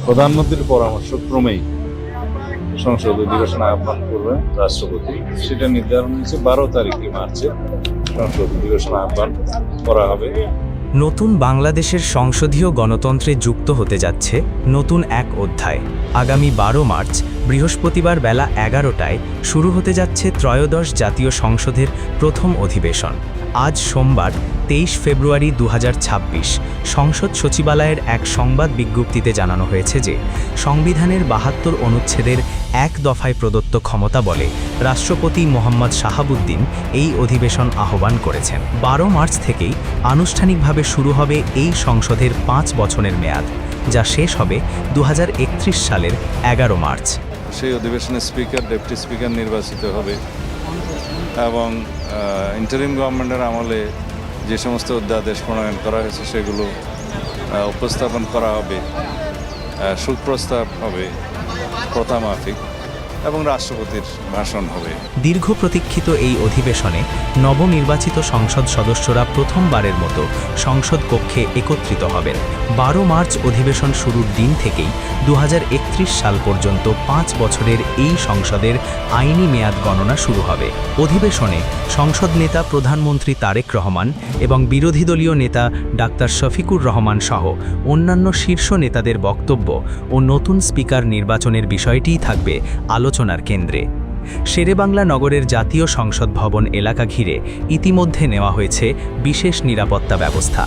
প্রধানমন্ত্রীর পরামর্শক্রমেই সংসদ অধিবেশন আহ্বান করবেন রাষ্ট্রপতি। সেটা নির্ধারণ হয়েছে 12 তারিখে মার্চে সংসদ অধিবেশন আহ্বান করা হবে। নতুন বাংলাদেশের সংসদীয় গণতন্ত্রে যুক্ত হতে যাচ্ছে নতুন এক অধ্যায়। আগামী 12 মার্চ বৃহস্পতিবার বেলা 11টায় শুরু হতে যাচ্ছে ত্রয়োদশ জাতীয় সংসদের প্রথম অধিবেশন। আজ সোমবার 23 ফেব্রুয়ারি 2026 সংসদ সচিবালয়ের এক সংবাদ বিজ্ঞপ্তিতে জানানো হয়েছে যে সংবিধানের 72 অনুচ্ছেদের এক দফায় প্রদত্ত ক্ষমতা বলে রাষ্ট্রপতি মোহাম্মদ শাহাবুদ্দিন এই অধিবেশন আহ্বান করেছেন। 12 মার্চ থেকেই আনুষ্ঠানিকভাবে শুরু হবে এই সংসদের 5 বছরের মেয়াদ, যা শেষ হবে 2031 সালের 11 মার্চ। সেই অধিবেশনে স্পিকার, ডেপুটি স্পিকার নির্বাচিত হবে এবং ইন্টারিম গভর্নমেন্টের আমলে যে সমস্ত অধ্যাদেশ প্রণয়ন করা হয়েছে সেগুলো উপস্থাপন করা হবে, সুপ্রস্তাব হবে প্রথামাফিক এবং রাষ্ট্রপতির ভাষণ হবে। দীর্ঘ প্রতীক্ষিত এই অধিবেশনে নবনির্বাচিত সংসদ সদস্যরা প্রথমবারের মতো সংসদ কক্ষে একত্রিত হবেন। 12 মার্চ অধিবেশন শুরুর দিন থেকেই 2031 সাল পর্যন্ত 5 বছরের এই সংসদের আইনি মেয়াদ গণনা শুরু হবে। অধিবেশনে সংসদ নেতা প্রধানমন্ত্রী তারেক রহমান এবং বিরোধী দলীয় নেতা ডাক্তার শফিকুর রহমান সহ অন্যান্য শীর্ষ নেতাদের বক্তব্য ও নতুন স্পিকার নির্বাচনের বিষয়টিই থাকবে আলোচনার কেন্দ্রে। শেরেবাংলা নগরের জাতীয় সংসদ ভবন এলাকা ঘিরে ইতিমধ্যে নেওয়া হয়েছে বিশেষ নিরাপত্তা ব্যবস্থা।